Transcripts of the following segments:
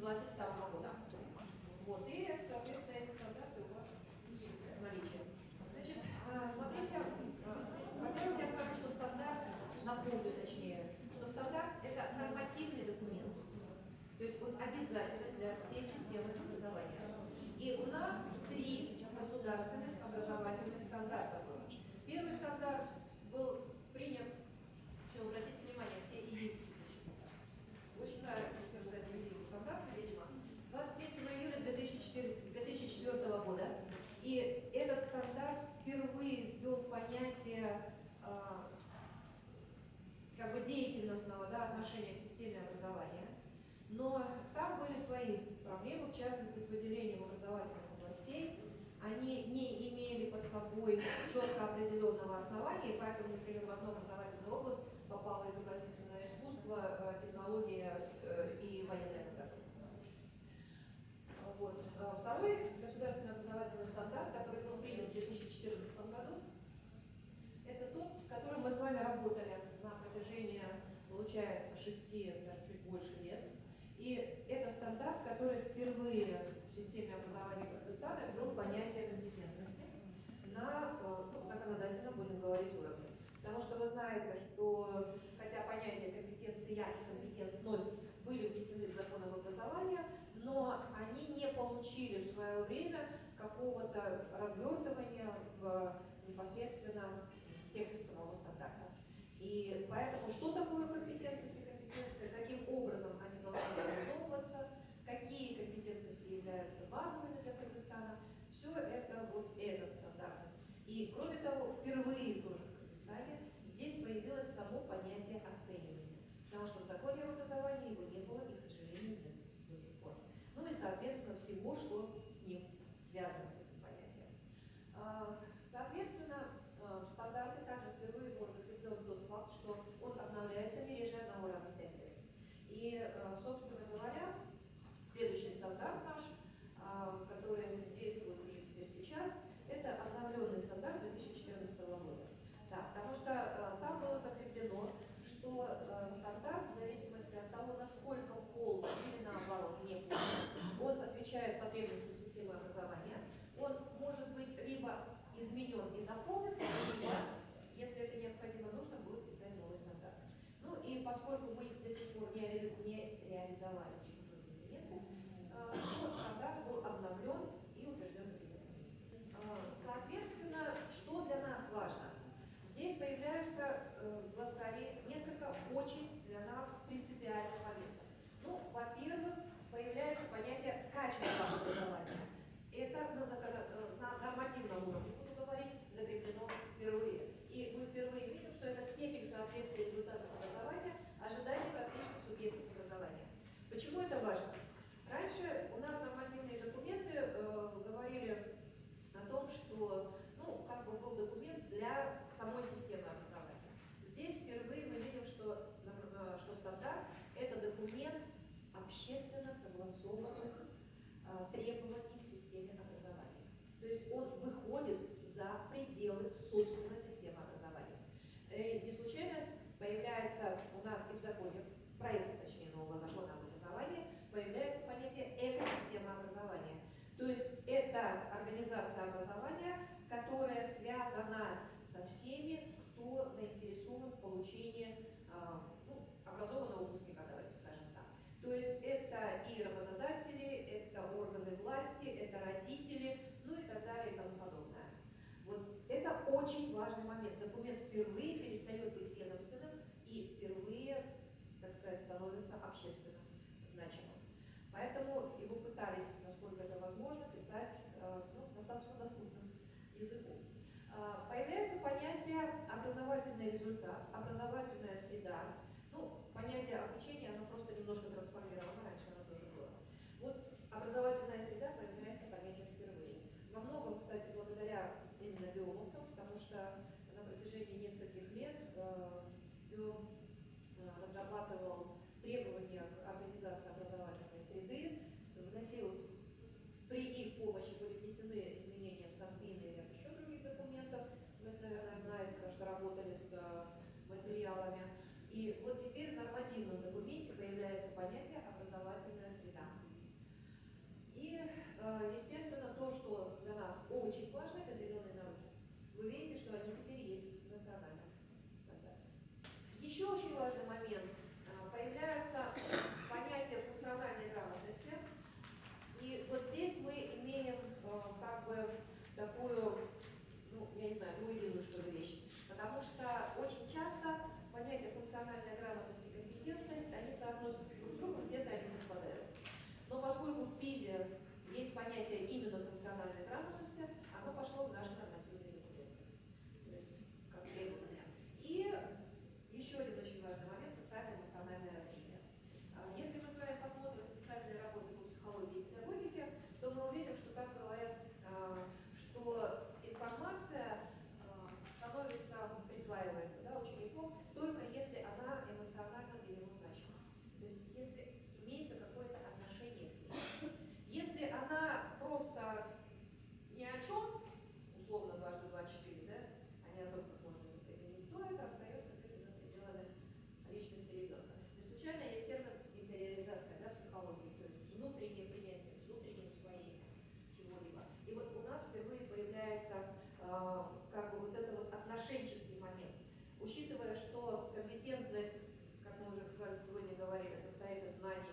22 года. Вот, и, соответственно, эти стандарты у вас есть в наличии. Значит, смотрите, во-первых, я скажу, что стандарт, напомню точнее, что стандарт – это нормативный документ. То есть он обязателен для всей системы образования. И у нас 3 государственных образовательных стандарта. Первый стандарт был принят, еще обратите внимание, все июльские. Очень нравится всем вот эти стандарты, видимо. 23 июля 2004 года. И этот стандарт впервые ввел понятие как бы деятельностного отношения к системе образования. Но там были свои проблемы, в частности, с выделением образовательных областей. Они не имели под собой четко определенного основания, и поэтому, например, в одну образовательную область попало изобразительное искусство, технология и военная подготовка. Вот. Второй государственный образовательный стандарт, который был принят в 2014 году, это тот, с которым мы с вами работали на протяжении, получается, 6, даже чуть больше лет. И это стандарт, который впервые в системе образования Кыргызстана ввел понятие компетентности на законодательном, будем говорить, уровне. Потому что вы знаете, что хотя понятия компетенция и компетентность были внесены в закон об образовании, но они не получили в свое время какого-то развертывания непосредственно в тексте самого стандарта. И поэтому, что такое компетентность и компетенция, каким образом они должны реализовываться, какие компетентности являются базовыми для Кыргызстана, все это вот этот стандарт. И кроме того, впервые тоже в Кыргызстане здесь появилось само понятие оценивания, потому что в законе об образовании его не было и, к сожалению, нет до сих пор. Ну и, соответственно, всего, что с ним связано, с этим понятием. Соответственно, в стандарте также впервые был закреплен тот факт, что он обновляется не реже 1 раза в 5 лет. И, собственно говоря, следующий стандарт наш, который действует уже теперь сейчас, это обновленный стандарт 2014 года. Да, потому что там было закреплено, что стандарт, в зависимости от того, насколько полный или наоборот не полный, он отвечает потребностям системы образования, он может быть либо изменен и дополнен, либо, если это необходимо, нужно будет писать новый стандарт. Ну и поскольку мы до сих пор не реализовали элементы, то стандарт был обновлен и утвержден кабинетом. Соответственно, что для нас важно? Здесь появляется в глоссарии несколько очень для нас принципиальных моментов. Ну, во-первых, появляется понятие качества образования. Это на нормативном уровне, буду говорить, закреплено впервые. И мы впервые видим, что это степень соответствия результатов образования ожиданиям различных субъектов образования. Почему это важно? Раньше у нас нормативные документы говорили о том, что как бы был документ для самой системы образования. Здесь впервые мы видим, что стандарт – это документ общественно согласованных требований к системе образования. То есть он выходит за пределы собственной системы образования. И не случайно появляется у нас и в законе, в проекте, точнее, нового закона об образовании, появляется понятие экосистемы образования. То есть это организация образования, которая связана со всеми, кто заинтересован в получении образованного выпускника, давайте скажем так. То есть это и работодатели, это органы власти, это родители, ну и так далее и тому подобное. Вот это очень важный момент. Документ впервые перестает быть ведомственным и впервые, так сказать, становится общественно значимым. Поэтому его пытались, насколько это возможно, писать достаточно доступным языком. Появляется понятие образовательный результат, образовательная среда. Понятие обучения, оно просто немножко трансформировано, раньше оно тоже было. Вот образовательная среда появляется понятие впервые. Во многом, кстати, благодаря именно биоловцам, потому что на протяжении нескольких лет биом разрабатывал требования к организации образовательной среды, вносил, при их помощи были внесены изменения в Санпин и ряд еще других документов, вы это, наверное, знаете, потому что работали с материалами. И вот теперь в нормативном документе появляется понятие образовательная среда. естественно, то, что для нас очень важно, это зеленые науки. Вы видите, что они теперь есть в национальном стандарте. Еще очень важный момент. Появляется понятие функциональной грамотности. И вот здесь мы имеем как бы такую, ну, я не знаю, двуединую, что ли, вещь. Потому что очень часто понятия функциональная грамотность и компетентность, они соотносятся друг с другом, где-то они совпадают. Но поскольку в ПИЗе есть понятие именно функциональной грамотности, оно пошло в наши нормативные документы. То есть, как требование. И еще один очень важный момент – социально-эмоциональное развитие. Если мы с вами посмотрим специальные работы по психологии и педагогике, то мы увидим, что там говорят, что информация присваивается, да, ученику только если она эмоционально для него значима. То есть если имеется какое-то отношение к ней. Если она просто ни о чем, условно дважды два четыре, да, а не о том, как можно это применить, то это остается где-то за пределами личности ребенка. То есть случайно есть термин интериоризация, да, психологии, то есть внутреннее принятие, внутреннее усвоение чего-либо. И вот у нас впервые появляется как бы вот это вот отношенческий момент. Учитывая, что компетентность, как мы уже с вами сегодня говорили, состоит из знаний,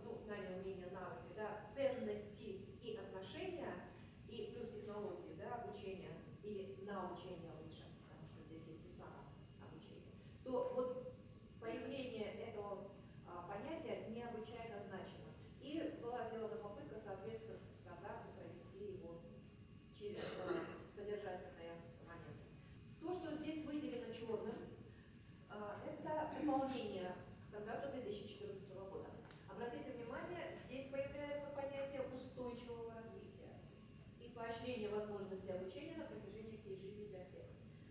ну, знания, умения, навыки, да, ценности и отношения, и плюс технологии, да, обучения или научения лучше, потому что здесь есть и самообучение, то вот появление этого понятия необычайно значимо. И была сделана попытка, соответственно, в стандарте провести его через содержательные моменты. То, что здесь выделено черным, это дополнение к стандарту 2014 года. Обратите внимание, здесь появляется понятие устойчивого развития и поощрение возможности обучения на протяжении всей жизни для всех.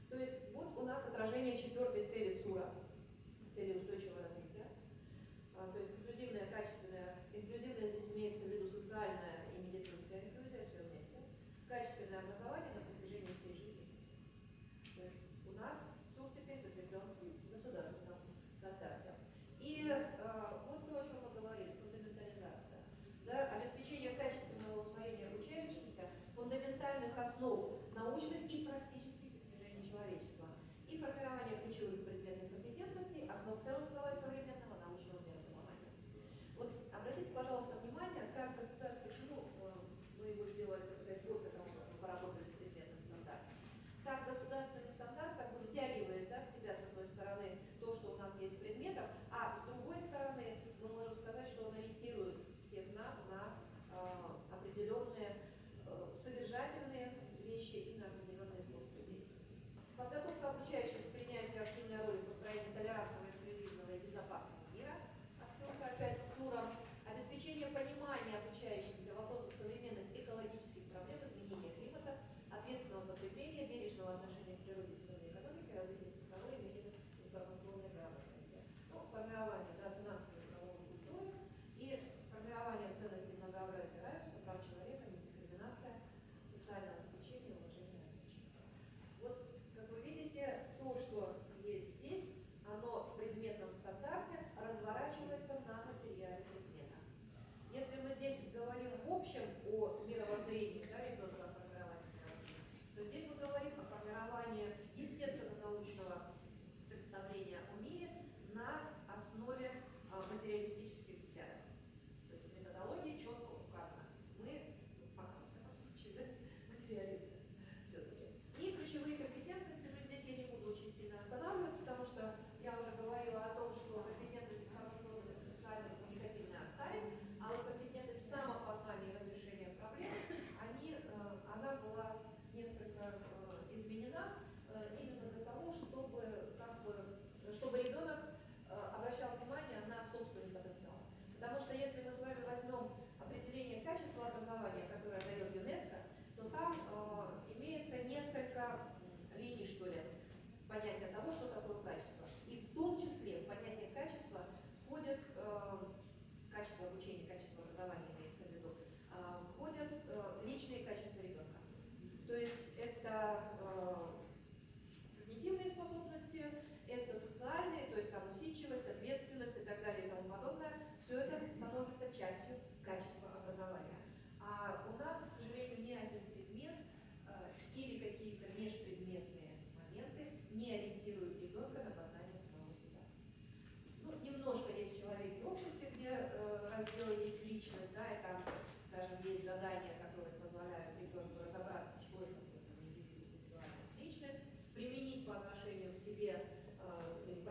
То есть вот у нас отражение четвертой цели ЦУРа, цели устойчивого развития. То есть инклюзивная, качественная, инклюзивная здесь имеется в виду социальная и медицинская инклюзия, все вместе. Качественное образование на протяжении всей жизни. То есть у нас ЦУР теперь закреплен в государственном стандарте. И вот то, о чем мы говорили, фундаментализация. Да, обеспечение качественного усвоения обучающихся, фундаментальных основ научных и практических достижений человечества и формирование ключевых предметных компетентностей, основ целостного и современного научного мироpoнимания. Вот обратите, пожалуйста, внимание, как государство, почему мы его сделали, так сказать, после того, как мы поработали с предметным стандартом. Как государственный стандарт как бы втягивает, да, в себя, с одной стороны, то, что у нас есть в предметах, а с другой стороны, мы можем сказать, что он ориентирует всех нас на определенные содержательные вещи и на определенные способы деятельности. Подготовка обучающихся к принятию активной роли в построении толерантного, инклюзивного и безопасного мира, отсылка опять к ЦУРам, обеспечение понимания обучающихся вопросов современных экологических проблем, изменения климата, ответственного потребления, бережного отношения к природе, зеленой экономике, развития цифровой и медиа-информационной грамотности. Ну, формирование, да, финансовой и правовой культуры и формирование ценностей многообразия, равенства, прав человека, недискриминация, социального включения, уважения различий. Вот, как вы видите, то, что есть здесь, оно в предметном стандарте разворачивается на материале предмета. Если мы здесь говорим в общем о мировоззрении, да, ребенка, о формировании мировоззрения, то здесь мы говорим о формировании естественно-научного представления о мире на основе материалистических взглядов. То есть в методологии четко указано. Мы, пока, в всяком случае, материалисты все-таки. И ключевые компетентности, но здесь я не буду очень сильно останавливаться, потому что я уже говорила о том, что компетентность информационной, социальной, коммуникативной остались, а вот компетентность самопознания и разрешения проблем, она была несколько изменена именно для того, чтобы ребенок обращал внимание на собственный потенциал. Потому что если мы с вами возьмем определение качества образования, которое дает ЮНЕСКО, то там имеется несколько линий, что ли, понятия того, что такое качество. И в том числе в понятие качества входит качество обучения, качество образования, имеется в виду, входят личные качества ребенка. То есть это когнитивные способности, это социальные, то есть там усидчивость, ответственность и так далее и тому подобное. Все это становится частью качества образования. А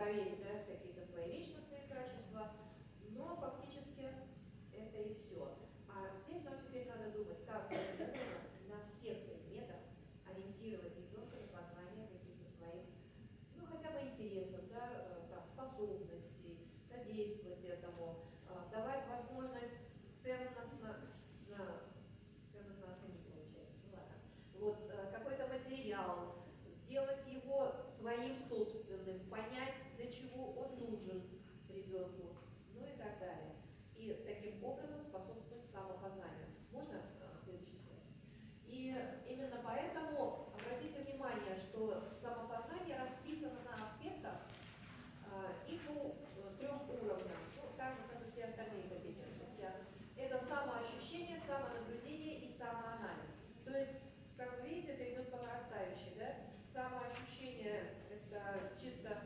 проверить, да, какие-то свои личностные качества, но фактически это и все. А здесь нам теперь надо думать, как на всех предметах ориентировать ребенка на познание каких-то своих, ну, хотя бы интересов, да, там, способностей, содействовать этому, давать возможность ценностно оценить, получается, ну ладно, вот, какой-то материал, сделать его своим собственным, понять, для чего он нужен ребенку, ну и так далее. И таким образом способствовать самопознанию. Можно следующий слайд? И именно поэтому обратите внимание, что самопознание расписано на аспектах и по 3 уровням, ну, так же, как и все остальные компетентности. Это самоощущение, самонаблюдение и самоанализ. То есть, как вы видите, это идет по нарастающей, да? Самоощущение – это чисто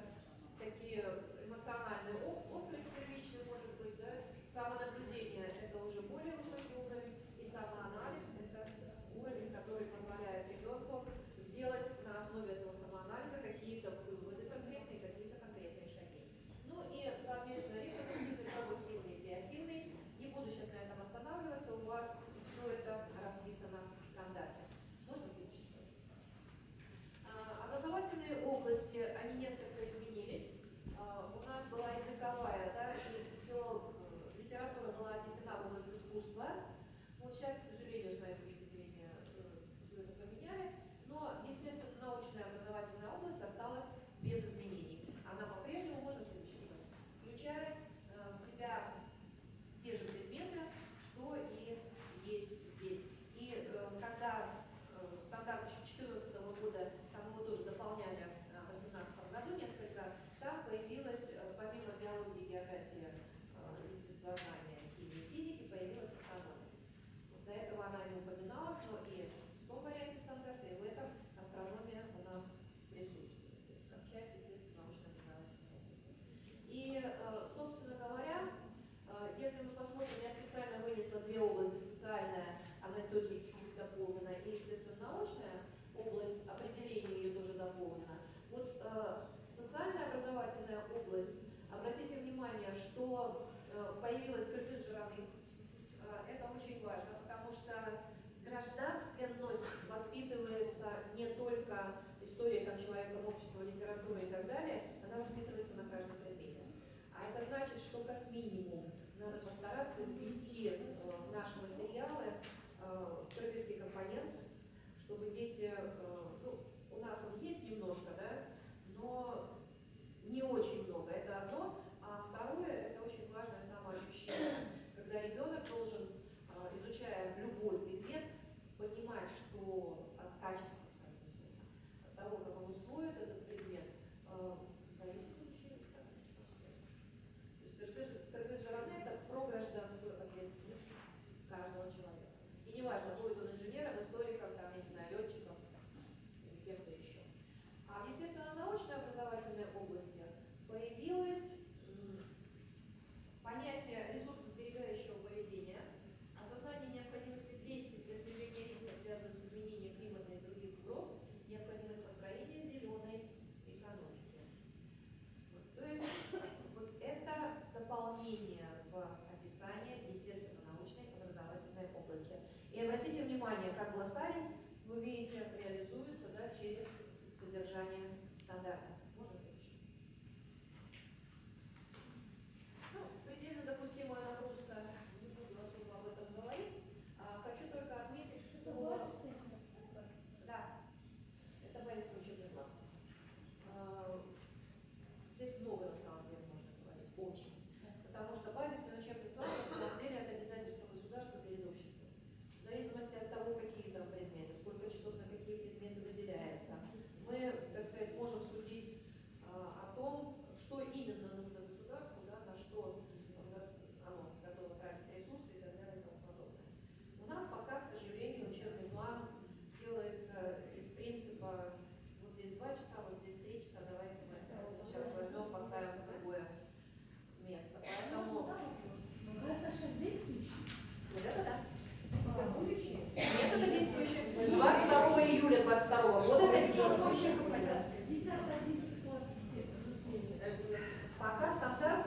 такие эмоциональные отклики первичные, может быть, да? Самонаблюдение – это уже более высокий уровень, и самоанализ – это уровень, который позволяет ребенку сделать на основе этого самоанализа какие-то выводы конкретные, какие-то конкретные шаги. Ну и, соответственно, репродуктивный, продуктивный, креативный. Не буду сейчас на этом останавливаться, у вас все это расписано в стандарте. Можно следующий слайд? Образовательные области, они несколько изменились. У нас была языковая, да, и литература была отнесена в область искусства. Вот сейчас, к сожалению, с моей точки зрения, все это поменяли. Но, естественно, научная образовательная область осталась без изменений. Она по-прежнему, можно следующий слайд, включает в себя те же предметы, что и есть здесь. И когда стандарт еще 2014 года, там его тоже дополняли в 2018 году несколько, там появилась, помимо биологии, географии, естествознания, химии, физики, появилась астрономия. Вот до этого она не упоминалась, но и в том варианте стандарта, и в этом астрономия у нас присутствует, то есть как часть, естественно, научно-образовательной области. И, собственно говоря, если мы посмотрим, я специально вынесла 2 области: социальная, она тоже чуть-чуть дополнена, и, естественно, научная область, определение ее тоже дополнено. Вот социальная образовательная область, обратите внимание, что появилась Кыргыз-Жираны. Это очень важно, потому что гражданственность воспитывается не только история там, человека, общества, литература и так далее, она воспитывается на каждом предмете. А это значит, что как минимум надо постараться ввести в наши материалы кыргызский компонент, чтобы дети, ну, у нас он есть немножко, да, но не очень много, это одно, а второе, это очень важное самоощущение, когда ребенок должен, изучая любой предмет, понимать, что от качества, скажем, от того, как он усвоит этот предмет, зависит учение. Кыргыз-Жираны – это про гражданскую ответственность каждого человека. И неважно, будет он инженером, историком, там, я не знаю, летчиком или кем-то еще. А в естественно-научной образовательной области появилось понятие ресурсосберегающего поведения, осознание необходимости действий для снижения риска, связанных с изменением климата и других угроз, необходимость построения зеленой экономики. То есть вот это дополнение в описание естественно-научной образовательной области. И обратите внимание, как глоссарий, вы видите, реализуется, да, через содержание стандарта. Можно следующий? Ну, предельно допустимая нагрузка, не буду особо об этом говорить. Хочу только отметить, что... Да, это базисный учебный план. Здесь много, на самом деле, можно говорить, очень. Потому что базисный учебный план, на самом деле, это обязательство государства перед обществом. В зависимости от того, какие там предметы, сколько часов на какие предметы выделяется, мы, так сказать, можем судить о том, что именно нужно государству, да, на что оно готово тратить ресурсы и так далее и тому подобное. У нас пока, к сожалению, учебный план делается из принципа: вот здесь 2 часа, вот здесь 3 часа, давайте мы сейчас возьмем, поставим в другое место. Поэтому... Это сейчас действующий? Вот это да. Это будущее. Нет, это действующее. 22 июля 22 года это действующий компонент. 10-11 класс где-то. пока стандарт,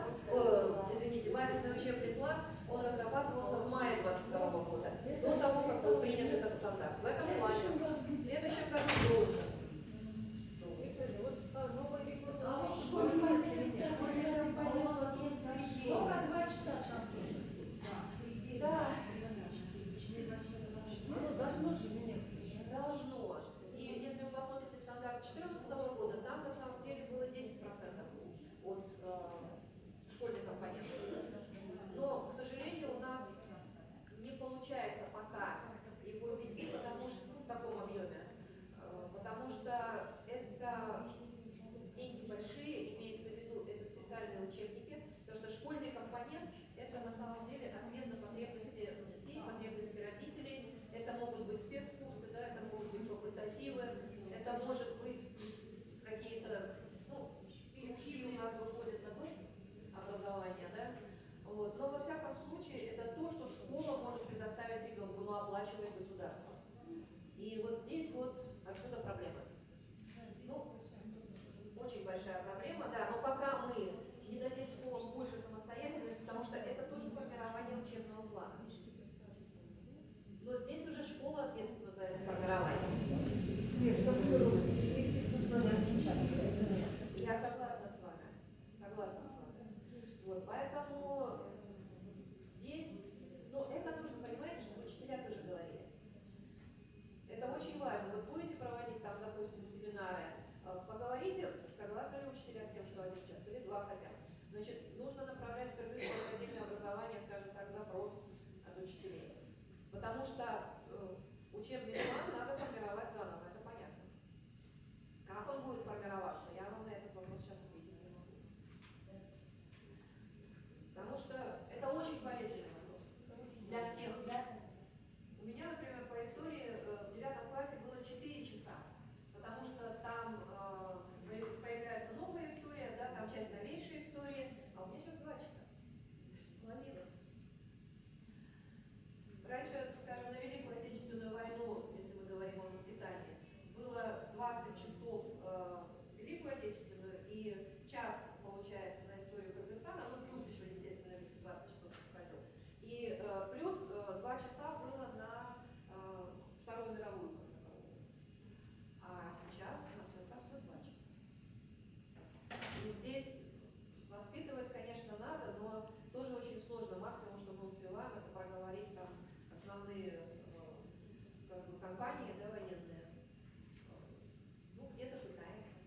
извините, базисный учебный план, он разрабатывался в мае 2022 года, до того, как был принят этот стандарт. В этом плане в следующем году должен. А вот школьный компонент, сколько 2 часа там тоже? Да. Ну, должно же меняться. Должно. И если вы посмотрите стандарт 2014 года, там на самом деле было 10% от школьных компонентов. Но, к сожалению, у нас не получается пока его ввести, потому что в таком объеме, потому что это деньги большие, имеется в виду, это специальные учебники, потому что школьный компонент это на самом деле ответ на потребности детей, потребности родителей, это могут быть спецкурсы, да, это могут быть факультативы, это может быть какие-то, ну, кружки у нас выходят на доп. Образование, да, вот. Но во всяком случае это то, что школа может предоставить ребенку, но оплачивает государство. И вот здесь вот отсюда проблема. Ну, очень большая проблема, да, но пока мы не дадим школам больше самостоятельности, потому что это тоже формирование учебного плана. Но здесь уже школа ответственна за это формирование. Я согласна с вами. Согласна с вами. Вот, поэтому здесь, ну, это нужно понимать, что учителя тоже говорили. Это очень важно. Вот будете проводить там, допустим, семинары, поговорите, согласны ли учителя с тем, что 1 час или 2 хотя бы. Значит, нужно направлять в Кыргызскую академию образования, скажем так, запрос от учителей. Потому что учебный план надо формировать заново, это понятно. Как он будет формироваться, я вам на этот вопрос сейчас ответить не могу. Потому что это очень болезненный вопрос для всех. У меня, например, по истории в 9 классе было 4 часа, потому что там появляется новая история, да, там часть новейшей истории, а у меня сейчас 2 часа. Половина. Раньше, скажем, на Великую Отечественную войну, если мы говорим о воспитании, было 20 часов Великую Отечественную и час, получается, на историю Кыргызстана, ну плюс еще, естественно, 20 часов входил. И плюс 2 часа было на Вторую мировую. А сейчас на все там все 2 часа. И здесь воспитывать, конечно, надо, но тоже очень сложно. Максимум, что мы успеваем, это проговорить там основные как бы, компании, да, военные. Ну, где-то пытаемся.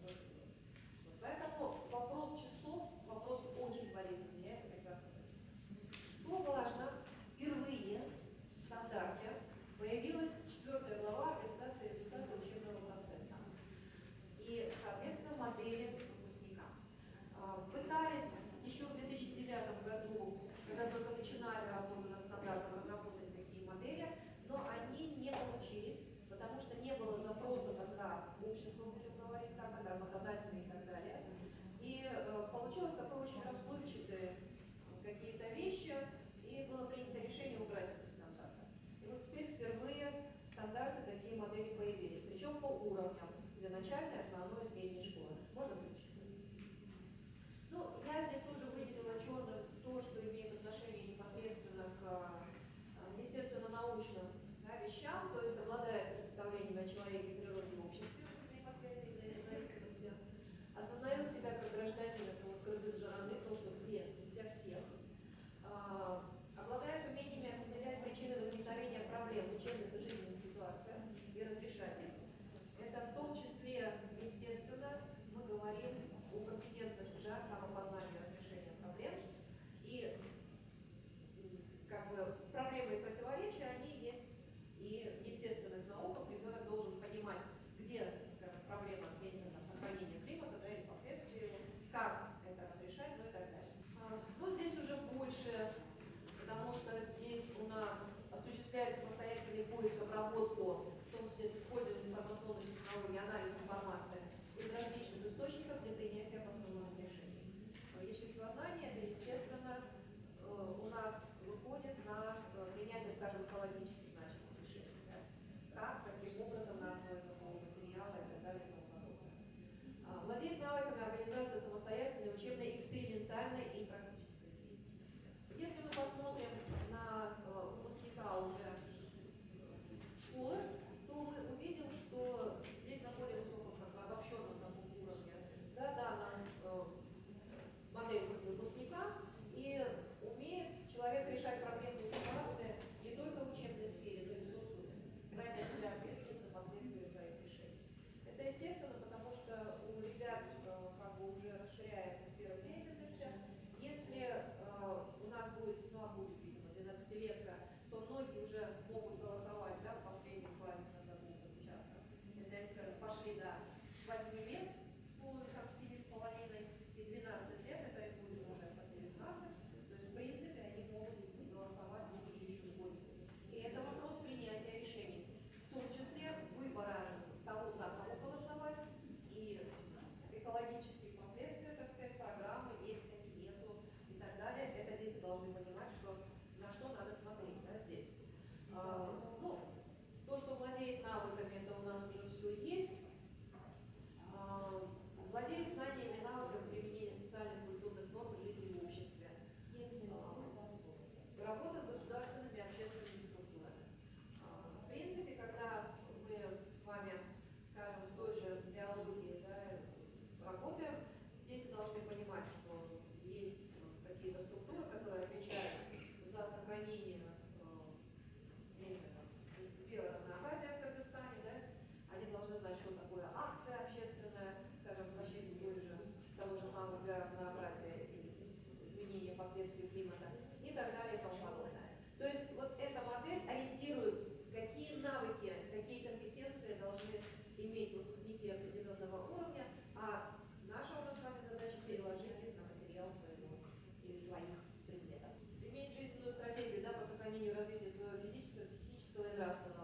Вот. Поэтому вопрос часов, вопрос очень болезненный, я это прекрасно понимаю. Что важно, впервые в стандарте появилась 4 глава организации результата учебного процесса. И, соответственно, модели выпускника. Пытались еще в 2009 году, когда только начинали работу над стандартом, разработать такие модели, но они не получились, потому что не было запроса тогда общества, будем говорить так, от работодателей и так далее. И получилось такое очень расплывчатые какие-то вещи, и было принято решение убрать это из стандарта. И вот теперь впервые в стандарте такие модели появились, причем по уровням для начальной, основной и средней школы. Можно следующий? Ну, я здесь тоже выделила черным то, что имеет отношение непосредственно к естественно-научным, да, вещам, то есть обладает представлениями о человеке, природе и обществе, взаимосвязи и взаимозависимости, осознают себя как гражданин, это вот кыргыз-жараны, то, что где для всех, обладает умениями определять причины возникновения проблем в учебных и жизненных ситуациях и разрешать их. Это в том числе, естественно, мы говорим о компетентности, да, самопознания и разрешения проблем. И как бы проблемы и противоречия, они есть и в естественных науках. Ребенок должен понимать, где, скажем, проблема сохранения климата, да, или последствия, как это разрешать, ну и так далее. Но здесь уже больше, потому что здесь у нас осуществляется самостоятельный поиск, обработку, в том числе с использованием информационных технологий, анализ информации из различных источников для принятия обоснованных решений. Естествознание, это, естественно, у нас выходит на принятие, скажем, экологически значимых решений. Да? Как, каким образом, на основе какого материала и так далее и тому подобное. Владеет навыками организации самостоятельно многие уже могут голосовать, да, в последнем классе надо будет обучаться. Если они, скажем, пошли с 8 лет в школу, там, с 7,5 и 12 лет, это им будет уже по 19. То есть, в принципе, они могут голосовать, будучи еще школьниками. И это вопрос принятия решений, в том числе выбора того, за кого голосовать, и экологические последствия, так сказать, программы, есть они, нету и так далее. Это дети должны понимать, что на что надо смотреть, да, здесь. Ну, то, что владеет навыками, это у нас уже все есть. Владеет знаниями и навыками применения социальных культурных норм в жизни в обществе. Работа с государственными и общественными структурами. В принципе, когда мы с вами, скажем, в той же биологии, да, работаем, дети должны понимать, что есть какие-то структуры, которые отвечают за сохранение биоразнообразия в Кыргызстане, да? Они должны знать, что такое акция общественная, скажем, в защиту того же самого биоразнообразия и изменения последствий климата и так далее и тому подобное. То есть вот эта модель ориентирует, какие навыки, какие компетенции должны иметь выпускники определенного уровня, а наша уже с вами задача переложить их на материал своего или своих предметов. Иметь жизненную стратегию, да, по сохранению и развитию своего физического, психического и нравственного